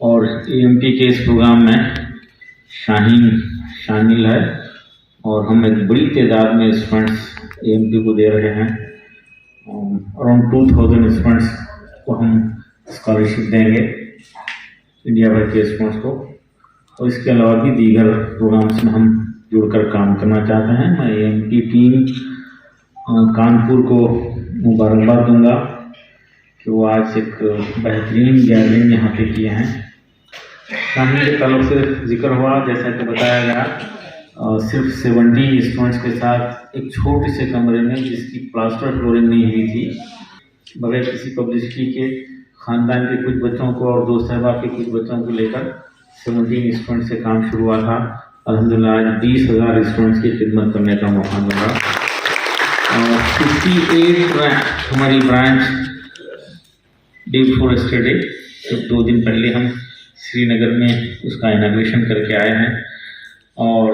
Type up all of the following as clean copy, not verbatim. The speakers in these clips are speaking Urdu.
اور AMT کے اس پروگرام میں شاہین شامل ہے اور ہم ایک بڑی تعداد میں اسٹوڈنٹس AMT کو دے رہے ہیں. اراؤنڈ 2000 اسٹوڈنٹس کو ہم اسکالرشپ دیں گے انڈیا بھر کے اسٹوڈنٹس کو. اور اس کے علاوہ بھی دیگر پروگرامس میں ہم جڑ کر کام کرنا چاہتے ہیں. میں AMT ٹیم کانپور کو مبارکباد دوں گا کہ وہ آج ایک بہترین گیدرنگ یہاں پہ کیے ہیں. شامل کے تعلق سے ذکر ہوا، جیسا کہ بتایا گیا، صرف 70 اسٹوڈنٹس کے ساتھ ایک چھوٹے سے کمرے میں جس کی پلاسٹر فلورنگ نہیں ہوئی تھی، بغیر کسی پبلسٹی کے خاندان کے کچھ بچوں کو اور دوست صاحبہ کے کچھ بچوں کو لے کر 17 اسٹوڈنٹ سے کام شروع ہوا تھا. الحمدللہ آج 20,000 اسٹوڈنٹس کی خدمت کرنے کا موقع ملا. 58 ہماری برانچ ڈے بفور یسٹرڈے، 2 دن پہلے ہم سری نگر میں اس کا اناگریشن کر کے آئے ہیں. اور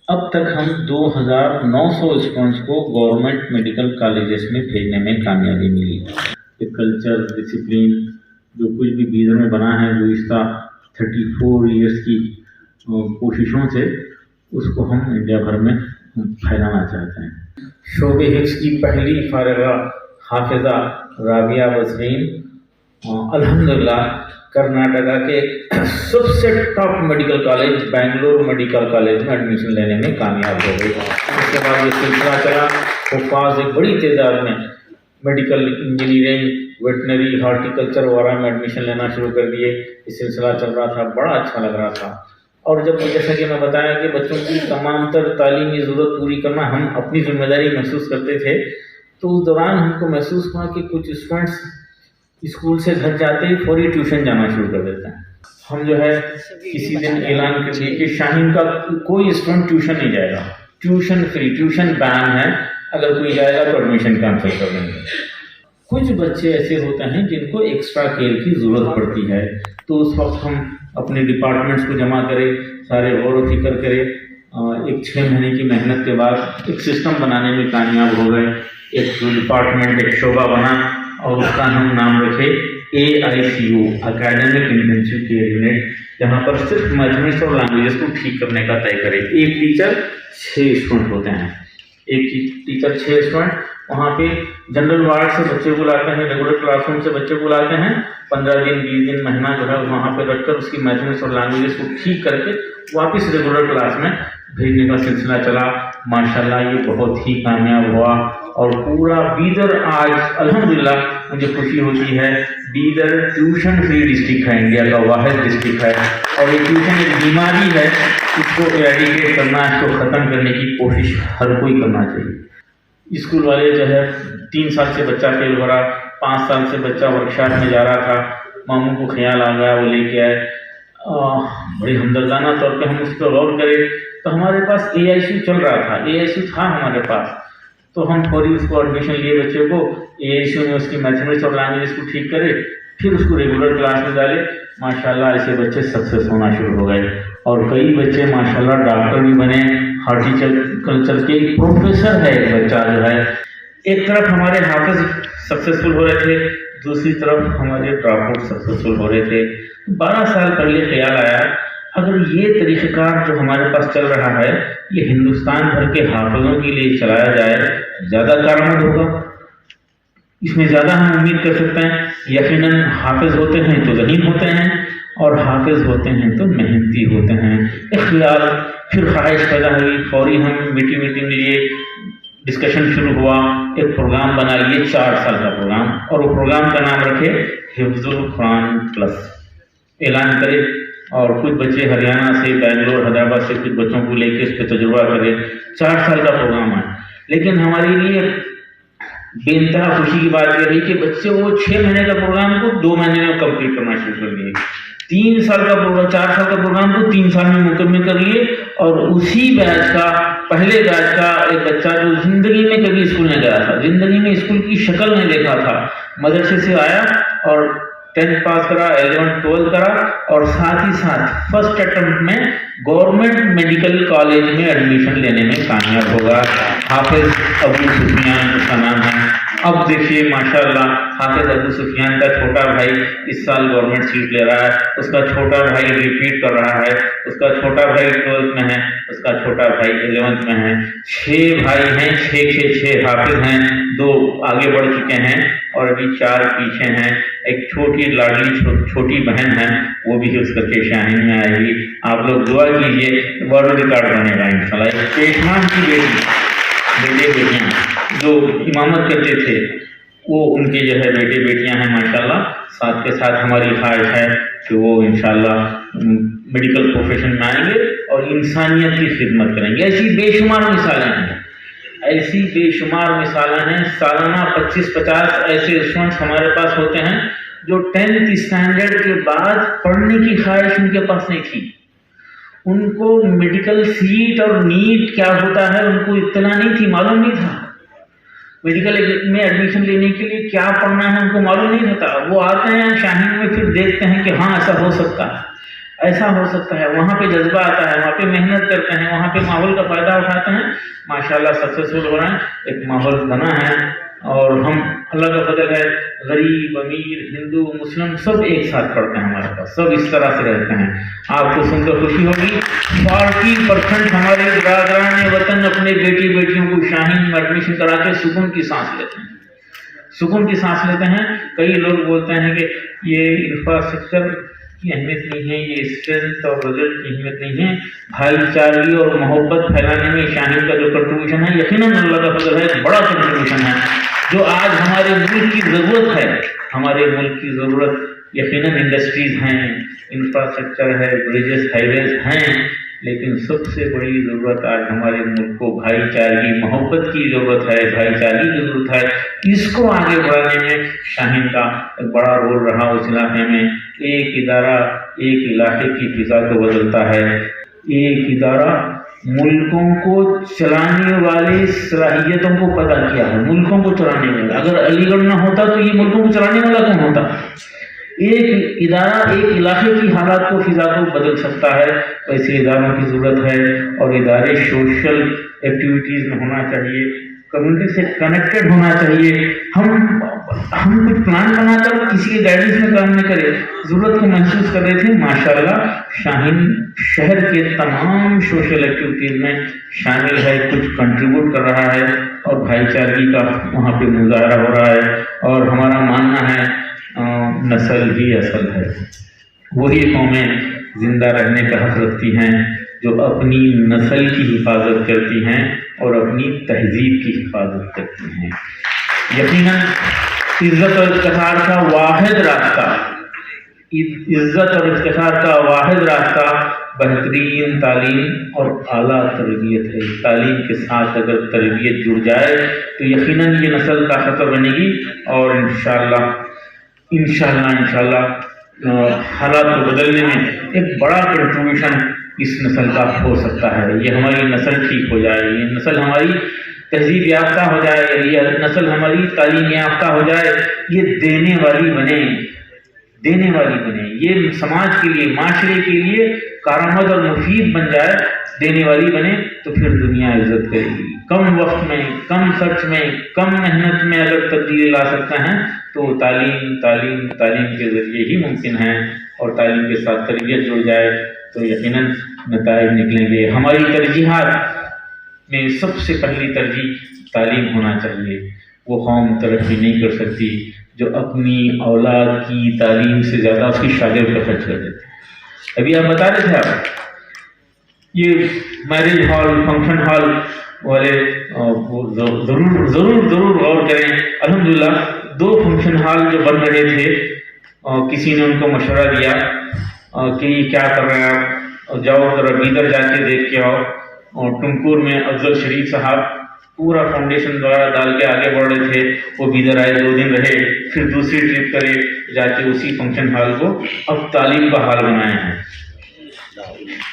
اب تک ہم 2,900 اسٹوڈنٹس کو گورنمنٹ میڈیکل کالجز میں بھیجنے میں کامیابی ملی. کلچر ڈسپلن جو کچھ بھی بیدر میں بنا ہے گزشتہ 34 ایئرس کی کوششوں سے، اس کو ہم انڈیا بھر میں پھیلانا چاہتے ہیں. شعبہ حفظ کی پہلی فارغہ حافظہ رابعہ وزرین الحمدللہ کرناٹکا کے سب سے top medical college Bangalore medical college میں ایڈمیشن لینے میں کامیاب ہو گئی. اس کے بعد یہ سلسلہ چلا، حفاظ ایک بڑی تعداد میں میڈیکل انجینئرنگ، ویٹنری، ہارٹیکلچر وغیرہ میں ایڈمیشن لینا شروع کر دیے. یہ سلسلہ چل رہا تھا، بڑا اچھا لگ رہا تھا. اور جب جیسا کہ میں بتایا کہ بچوں کی تمام تر تعلیمی ضرورت پوری کرنا ہم اپنی ذمہ داری محسوس کرتے تھے، تو اس دوران ہم کو محسوس ہوا کہ کچھ اسٹوڈنٹس اسکول سے گھر جاتے ہی فوری ٹیوشن جانا شروع کر دیتے ہیں. ہم جو ہے کسی دن اعلان کر دیے کہ شاہین کا کوئی اسٹوڈنٹ ٹیوشن نہیں جائے گا، ٹیوشن فری، ٹیوشن بین ہے، اگر کوئی جائے گا تو ایڈمیشن کینسل کر دیں گے. کچھ بچے ایسے ہوتے ہیں جن کو ایکسٹرا کیئر کی ضرورت پڑتی ہے، تو اس وقت ہم اپنے ڈپارٹمنٹس کو جمع کرے، سارے غور و فکر کرے. ایک 6 مہینے کی محنت کے بعد ایک سسٹم بنانے میں کامیاب ہو گئے. ایک ڈپارٹمنٹ، ایک شعبہ بنا اور اس کا ہم نام رکھے AICU اکیڈمک انٹینسیو کیئر یونٹ، جہاں پر صرف میتھمیٹکس اور لینگویجز کو ٹھیک کرنے کا طے کرے. ایک ٹیچر 6 اسٹوڈنٹ ہوتے ہیں، ایک ٹیچر 6 اسٹوڈنٹ. وہاں پہ جنرل وارڈ سے بچے کو لاتے ہیں، ریگولر کلاس روم سے بچے کو لاتے ہیں، 15 دن 20 دن مہینہ جو ہے وہاں پہ رکھ کر اس کی میتھمیٹکس اور لینگویجز کو ٹھیک کر کے واپس ریگولر کلاس میں بھیجنے کا سلسلہ چلا. ماشاءاللہ یہ بہت ہی کامیاب ہوا اور پورا بیدر آج الحمدللہ مجھے خوشی ہوتی ہے، بیدر ٹیوشن فری ڈسٹرکٹ ہے، انڈیا کا واحد ڈسٹرکٹ ہے. اور یہ ٹیوشن ایک بیماری ہے، اس کو ایریڈیکیٹ کرنا، اس کو ختم کرنے کی کوشش ہر کوئی کرنا چاہیے. اسکول والے جو ہے 3 سال سے بچہ فیل ہو رہا، 5 سال سے بچہ ورکشاپ میں جا رہا تھا، ماموں کو خیال آ گیا، وہ لے کے آئے. بڑی ہمدردانہ طور پہ ہم اس پہ غور کرے تو ہمارے پاس AICU چل رہا تھا، AICU تھا ہمارے پاس، تو ہم فوری اس کو ایڈمیشن لیے بچے کو AICU میں، اس کی میتھمیٹکس اور لینگویج کو ٹھیک کرے، پھر اس کو ریگولر کلاس میں ڈالے. ماشاءاللہ ایسے بچے سکسیس ہونا شروع ہو گئے اور کئی بچے ماشاءاللہ ڈاکٹر بھی بنے. ہارٹیکلچر کے پروفیسر ہے ایک بچہ جو ہے. ایک طرف ہمارے حافظ سکسیسفل ہو رہے تھے، دوسری طرف ہمارے ڈراپ آؤٹ سکسیسفل ہو رہے تھے. 12 سال پہلے خیال آیا اگر یہ طریقہ کار جو ہمارے پاس چل رہا ہے یہ ہندوستان بھر کے حافظوں کے لیے چلایا جائے، زیادہ کارآمد ہوگا، اس میں زیادہ ہم امید کر سکتے ہیں. یقیناً حافظ ہوتے ہیں تو ذہین ہوتے ہیں اور حافظ ہوتے ہیں تو محنتی ہوتے ہیں. ایک خیال پھر خواہش پیدا ہوئی، فوری ہم میٹنگ لیے، ڈسکشن شروع ہوا، ایک پروگرام بنا لیے 4 سال کا پروگرام، اور وہ پروگرام کا نام رکھے حفظ القرآن پلس. اعلان کرے اور کچھ بچے ہریانہ سے، بنگلور، حیدرآباد سے کچھ بچوں کو لے کے اس پہ تجربہ کرے. 4 سال کا پروگرام ہے. لیکن ہمارے لیے بے انتہا خوشی کی بات یہ رہی کہ بچے وہ 6 مہینے کا پروگرام کو 2 مہینے میں کمپلیٹ کرنا شروع کر دیے. 3 سال کا پروگرام، 4 سال کا پروگرام کو 3 سال میں مکمل کر لیے. اور اسی بیچ کا، پہلے بیچ کا ایک بچہ جو زندگی میں کبھی اسکول نہیں گیا تھا، زندگی میں اسکول کی شکل نہیں دیکھا تھا، مدرسے سے آیا اور 10th پاس کرا، 11th 12th کرا، اور ساتھ ہی ساتھ فرسٹ اٹمپٹ میں گورنمنٹ میڈیکل کالج میں ایڈمیشن لینے میں کامیاب ہوگا. حافظ ابو سفیان اس کا نام ہے. اب دیکھیے ماشاءاللہ حافظ ابو سفیان کا چھوٹا بھائی اس سال گورنمنٹ سیٹ لے رہا ہے، اس کا چھوٹا بھائی ریپیٹ کر رہا ہے، اس کا چھوٹا بھائی 12th میں ہے، اس کا چھوٹا بھائی 11th میں ہے۔ 6 بھائی ہیں، 6 حافظ ہیں، 2 آگے بڑھ چکے ہیں اور ابھی 4 پیچھے ہیں۔ ایک چھوٹی لاڈلی چھوٹی بہن ہے، وہ بھی اس کر کے شاہین میں آئے گی۔ آپ لوگ دعا کیجیے، ورلڈ ریکارڈ بنے گا انشاءاللہ۔ ایک پیشمان کی بیٹے بیٹیاں جو امامت کرتے تھے، وہ ان کے جو ہے بیٹے بیٹیاں ہیں ماشاءاللہ۔ ساتھ کے ساتھ ہماری خواہش ہے کہ وہ انشاءاللہ میڈیکل پروفیشن میں آئیں گے اور انسانیت کی خدمت کریں گے۔ ایسی بے شمار مثالیں ہیں، ایسی بے شمار مثالیں ہیں۔ سالانہ 25-50 ایسے اسٹوڈنٹس ہمارے پاس ہوتے ہیں جو 10th اسٹینڈرڈ کے بعد پڑھنے کی خواہش ان کے پاس نہیں تھی، ان کو میڈیکل سیٹ اور نیٹ کیا ہوتا ہے ان کو اطلاع نہیں تھی، معلوم نہیں تھا۔ میڈیکل میں ایڈمیشن لینے کے لیے کیا پڑھنا ہے ان کو معلوم نہیں ہوتا۔ وہ آتے ہیں شاہین میں، پھر دیکھتے ہیں کہ ہاں ایسا ہو سکتا ہے، ایسا ہو سکتا ہے۔ وہاں پہ جذبہ آتا ہے، وہاں پہ محنت کرتے ہیں، وہاں پہ ماحول کا فائدہ اٹھاتے ہیں، ماشاءاللہ سکسیسفل ہو رہے ہیں۔ ایک ماحول بنا ہے اور ہم اللہ کا فضل ہے، غریب امیر ہندو مسلم سب ایک ساتھ پڑھتے ہیں ہمارے پاس، سب اس طرح سے رہتے ہیں۔ آپ کو سن کر خوشی ہوگی 40% ہمارے برادران وطن اپنے بیٹی بیٹیوں کو شاہین میں ایڈمیشن کرا کے سکون کی سانس لیتے ہیں، سکون کی سانس لیتے ہیں۔ کئی لوگ بولتے ہیں کہ یہ انفراسٹرکچر کی اہمیت نہیں ہے، یہ اسٹرینتھ اور رزلٹ کی اہمیت نہیں ہے، بھائی چارگی اور محبت پھیلانے میں شاہین کا جو کنٹریبیوشن ہے یقیناً اللہ کا فضل ہے، بڑا کنٹریبیوشن ہے جو آج ہمارے ملک کی ضرورت ہے۔ ہمارے ملک کی ضرورت یقیناً انڈسٹریز ہیں، انفراسٹرکچر ہے، بریجز ہائی ویز ہیں، لیکن سب سے بڑی ضرورت آج ہمارے ملک کو بھائی چارگی محبت کی ضرورت ہے، بھائی چارگی کی ضرورت ہے۔ اس کو آگے بڑھانے میں شاہین کا ایک بڑا رول رہا اس علاقے میں۔ ایک ادارہ ایک علاقے کی فضا کو بدلتا ہے، ایک ادارہ ملکوں کو چلانے والے صلاحیتوں کو پیدا کیا ہے، ملکوں کو چلانے والا۔ اگر علی گڑھ نہ ہوتا تو یہ ملکوں کو چلانے والا کون ہوتا؟ ایک ادارہ ایک علاقے کی حالات کو فضا کو بدل سکتا ہے، ایسے اداروں کی ضرورت ہے۔ اور ادارے سوشل ایکٹیویٹیز میں ہونا چاہیے، کمیونٹی سے کنیکٹڈ ہونا چاہیے۔ ہم کچھ پلان بنا کر کسی کے گائیڈنس میں کام نہ کرے، ضرورت کو محسوس کر رہے تھے۔ ماشاءاللہ شاہین شہر کے تمام سوشل ایکٹیویٹیز میں شامل ہے، کچھ کنٹریبیوٹ کر رہا ہے اور بھائی چارگی کا وہاں پہ مظاہرہ ہو رہا ہے۔ اور ہمارا ماننا ہے نسل ہی اصل ہے، وہی قومیں زندہ رہنے کا حق رکھتی ہیں جو اپنی نسل کی حفاظت کرتی ہیں اور اپنی تہذیب کی حفاظت کرتی ہیں۔ یقیناً عزت اور افتخار کا واحد راستہ، عزت اور افتخار کا واحد راستہ بہترین تعلیم اور اعلیٰ تربیت ہے۔ تعلیم کے ساتھ اگر تربیت جڑ جائے تو یقیناً یہ نسل طاقتور بنے گی اور انشاءاللہ حالات کو بدلنے میں ایک بڑا کنٹریبیوشن اس نسل کا ہو سکتا ہے۔ یہ ہماری نسل ٹھیک ہو جائے، یہ نسل ہماری تہذیب یافتہ ہو جائے، یہ نسل ہماری تعلیم یافتہ ہو جائے، یہ دینے والی بنے، یہ سماج کے لیے معاشرے کے لیے کارآمد اور مفید بن جائے، دینے والی بنے، تو پھر دنیا عزت کرے گی۔ کم وقت میں، کم خرچ میں، کم محنت میں اگر تبدیلی لا سکتے ہیں تو تعلیم کے ذریعے ہی ممکن ہے، اور تعلیم کے ساتھ تربیت جڑ جائے تو یقیناً نتائج نکلیں گے۔ ہماری ترجیحات میں سب سے پہلی ترجیح تعلیم ہونا چاہیے۔ وہ قوم ترقی نہیں کر سکتی جو اپنی اولاد کی تعلیم سے زیادہ اس کی شاگرد پر خرچ کر دیتے۔ ابھی آپ بتا رہے تھے، آپ یہ میرج ہال، فنکشن ہال والے ضرور غور کریں۔ الحمدللہ 2 فنکشن ہال جو بن رہے تھے، کسی نے ان کو مشورہ دیا کہ یہ کیا کر رہے ہیں آپ، جاؤ ذرا بیدر جا کے دیکھ کے آؤ۔ اور ٹنکور میں افضل شریف صاحب پورا فاؤنڈیشن دوارا ڈال کے آگے بڑھ رہے تھے، وہ بیدر آئے، 2 دن رہے، پھر دوسری ٹرپ کرے جا کے اسی فنکشن ہال کو اب تعلیم کا حال بنائے ہیں،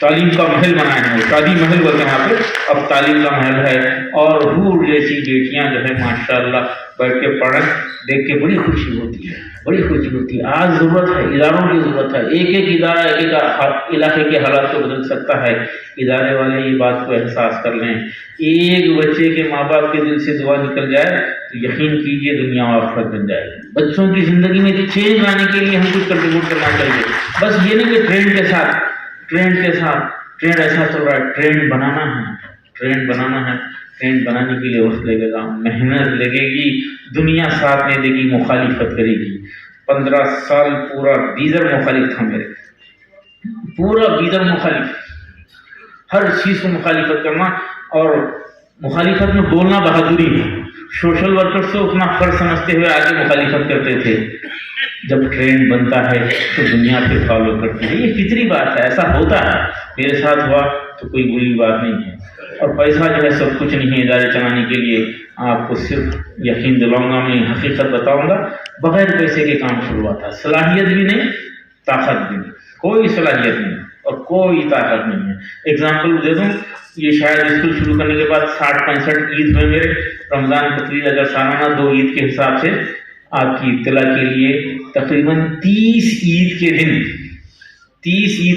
تعلیم کا محل بنائے ہیں۔ وہ شادی محل بولتے ہیں یہاں پہ، اب تعلیم کا محل ہے۔ اور حور جیسی بیٹیاں جو ہے ماشاءاللہ بیٹھ کے پڑھیں، دیکھ کے بڑی خوشی ہوتی ہے۔ بڑی خوشی ہوتی ہے. آج ضرورت ہے، اداروں کی ضرورت ہے. ایک ایک ادارہ ایک ایک علاقے کے حالات کو بدل سکتا ہے. ادارے والے یہ بات کو احساس کر لیں. ایک بچے کے ماں باپ کے دل سے دعا نکل جائے تو یقین کیجیے دنیا و آخرت بن جائے گی. بچوں کی زندگی میں چینج لانے کے لیے ہم کچھ کنٹریبیوٹ کرنا چاہیے. بس یہ نہیں کہ ٹرینڈ کے ساتھ ٹرینڈ ایسا چل رہا ہے. ٹرینڈ بنانا ہے. ٹرینڈ بنانے کے لیے وقت لگے گا، محنت لگے گی، دنیا ساتھ نہیں دے گی، مخالفت کرے گی. 15 سال پورا بیدر مخالف تھا میرے، پورا بیدر مخالف، ہر چیز کو مخالفت کرنا. اور مخالفت میں بولنا بہادری ہے. سوشل ورکر سے اپنا فرض سمجھتے ہوئے آگے مخالفت کرتے تھے. جب ٹرینڈ بنتا ہے تو دنیا پھر فالو کرتی ہے. یہ فطری بات ہے، ایسا ہوتا ہے. میرے ساتھ ہوا تو کوئی بری بات نہیں ہے. اور پیسہ جو ہے سب کچھ نہیں ہے ادارے چلانے کے لیے. آپ کو صرف یقین دلاؤں گا، میں حقیقت بتاؤں گا، بغیر پیسے کے کام شروع ہوتا ہے. صلاحیت بھی نہیں، طاقت بھی نہیں. کوئی صلاحیت نہیں اور کوئی طاقت نہیں ہے. ایگزامپل دے دوں، یہ شاید اسکول شروع کرنے کے بعد 60-65 عید ہوئے میرے. رمضان بقرعید اگر سالانہ 2 عید کے حساب سے آپ کی اطلاع کے لیے تقریباً 30 عید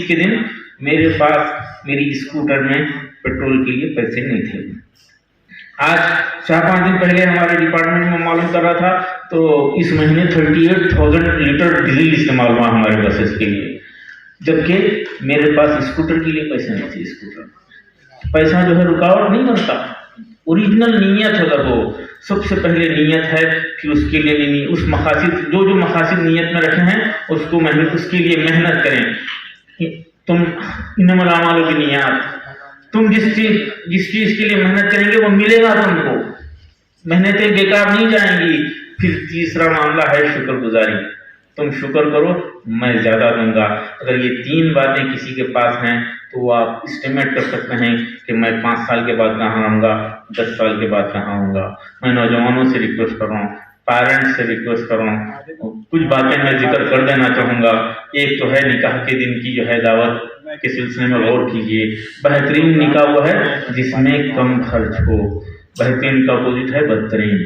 کے دن میرے پاس میری اسکوٹر میں پیٹرول کے لیے پیسے نہیں تھے. آج 4-5 دن پہلے ہمارے ڈپارٹمنٹ میں معلوم کر رہا تھا تو اس مہینے 38,000 لیٹر ڈیزل استعمال ہوا ہمارے بسز کے لیے، جبکہ میرے پاس اسکوٹر کے لیے پیسے نہیں تھے. اسکوٹر پیسہ جو ہے رکاوٹ نہیں بنتا، اوریجنل نیت ہے. وہ سب سے پہلے نیت ہے کہ اس کے لیے نہیں، اس مقاصد جو مقاصد نیت میں رکھے ہیں اس کے لیے محنت کریں. تم انما الاعمال بالنیات، تم جس چیز کے لیے محنت کریں گے وہ ملے گا تم کو. محنتیں بیکار نہیں جائیں گی. پھر تیسرا معاملہ ہے شکر گزاری. تم شکر کرو، میں زیادہ دوں گا. اگر یہ 3 باتیں کسی کے پاس ہیں تو وہ آپ اسٹیمیٹ کر سکتے ہیں کہ میں 5 سال کے بعد کہاں آؤں گا، 10 سال کے بعد کہاں آؤں گا. میں نوجوانوں سے ریکویسٹ کر رہا ہوں، پیرنٹس سے ریکویسٹ کر رہا ہوں، کچھ باتیں میں ذکر کر دینا چاہوں گا. ایک تو ہے نکاح کے دن کی جو ہے دعوت کے سلسلے میں غور کیجیے. بہترین نکاح وہ ہے جس میں کم خرچ ہو. بہترین کا اپوزٹ ہے بدترین.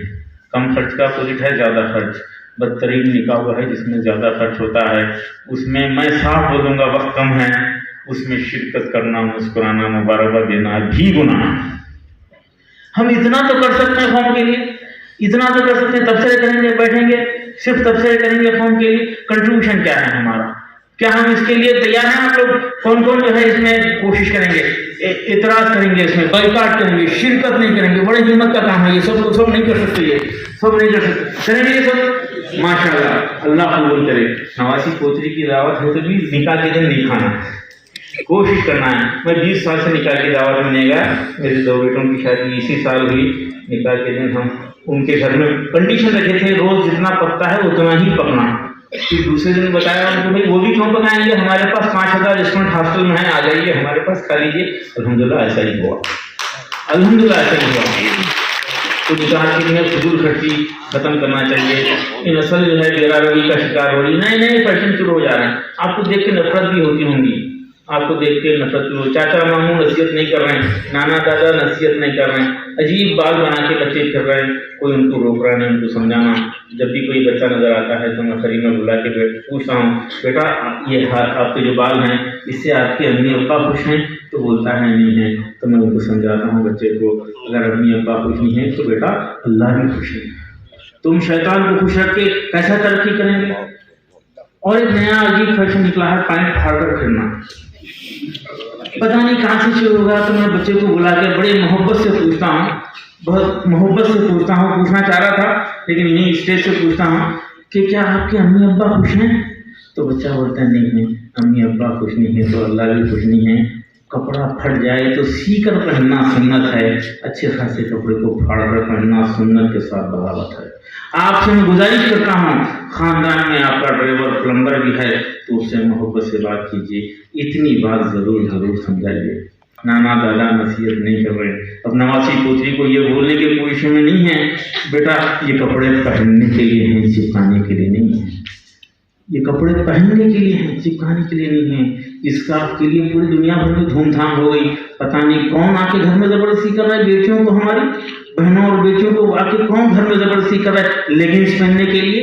کم خرچ کا اپوزٹ ہے زیادہ خرچ. بدترین نکاح وہ ہے جس میں زیادہ خرچ ہوتا ہے. اس میں صاف بولوں گا، وقت کم ہے، اس میں شرکت کرنا، مسکرانا، مبارکباد دینا بھی گناہ. ہم اتنا تو کر سکتے ہیں قوم کے لیے، اتنا تو کر سکتے ہیں. تبصرے کریں گے، بیٹھیں گے، صرف تبصرے کریں گے قوم کے لیے. کنٹریبیوشن کیا ہے ہمارا؟ کیا ہم اس کے لیے تیار ہیں؟ آپ لوگ کون جو ہے اس میں کوشش کریں گے، اعتراض کریں گے، اس میں بائیکاٹ کریں گے، شرکت نہیں کریں گے؟ بڑے ہمت کا کام ہے یہ. سب نہیں کر سکتے، یہ سب نہیں کر سکتے. کریں گے یہ سب؟ ماشاء اللہ، اللہ قبول کرے. نواسی پوتری کی دعوت ہے تو بھی نکاح کے دن نہیں کھانا، کوشش کرنا ہے. میں 20 سال سے نکاح کی دعوت میں نہیں گیا. میرے 2 بیٹوں کی شادی اسی سال ہوئی. نکاح کے دن ہم ان کے گھر میں کنڈیشن رکھے تھے روز جتنا پکتا ہے اتنا ہی پکنا. پھر دوسرے دن بتایا ان کو بھائی وہ بھی کیوں پکائیں گے، ہمارے پاس 5,000 اسٹوڈنٹ ہاسٹل میں ہیں، آ جائیے ہمارے پاس کھا لیجیے. الحمدللہ ایسا ہی ہوا، الحمدللہ ایسا ہی ہوا. تو نکاح کے لیے فضول خرچی ختم کرنا چاہیے. یہ نسل جو ہے بے روی کا شکار ہو رہی ہے. نئے فیشن شروع ہو جا رہے ہیں. آپ کو دیکھ کے نفرت بھی ہوتی ہوں گی، آپ کو دیکھ کے نفرت بھی. چاچا ماموں نصیحت نہیں کر رہے ہیں، نانا دادا نصیحت نہیں کر رہے ہیں، عجیب بال بنا کے بچے پھر رہے ہیں، کوئی ان کو روک رہا نہیں، ان کو سمجھانا. جب بھی کوئی بچہ نظر آتا ہے تو میں قریب میں بلا کے پوچھتا ہوں، بیٹا یہ آپ کے جو بال ہیں اس سے آپ کے امی ابا خوش ہیں؟ تو بولتا ہے نہیں ہے. تو میں ان کو سمجھاتا ہوں بچے کو، اگر امی ابا خوش نہیں ہیں تو بیٹا اللہ بھی خوش ہے. تم شیطان کو خوش رکھ کے کیسا ترقی کریں گے؟ اور ایک نیا عجیب فیشن نکلا ہے پینٹ پھاڑ کر پھرنا. پتہ نہیں کہاں سے شروع ہوگا. تو میں بچے کو بلا کے بڑے محبت سے پوچھتا ہوں، بہت محبت سے پوچھتا ہوں، پوچھنا چاہ رہا تھا لیکن یہیں اسٹیج سے پوچھتا ہوں کہ کیا آپ کے امی ابا خوش ہیں؟ تو بچہ بولتا ہے نہیں ہے، امی ابا خوش نہیں ہے تو اللہ بھی خوش نہیں ہے. کپڑا پھٹ جائے تو سی کر پہننا سنت ہے، اچھے خاصے کپڑے کو پھاڑ کر پہننا سنت کے ساتھ بغاوت ہے. آپ سے میں گزارش کرتا ہوں، خاندان میں آپ کا ڈرائیور پلمبر بھی ہے تو اس سے محبت سے بات کیجیے. اتنی بات ضرور سمجھائیے. نانا دادا نصیحت نہیں کر رہے. اب نواسی پوتری کو یہ بولنے کے پوزیشن میں نہیں ہے بیٹا یہ کپڑے پہننے کے لیے ہیں، چپکانے کے لیے نہیں ہے. یہ کپڑے پہننے کے لیے ہیں، چپکانے کے لیے نہیں ہے. اس کا آپ کے لیے پوری دنیا بھر میں دھوم دھام ہو گئی. پتہ نہیں کون آ کے گھر میں زبردستی کر رہا ہے بیٹیوں کو، ہماری بہنوں اور بیٹیوں کو آ کے کون گھر میں زبردستی کر رہا ہے لیگنگس پہننے کے لیے.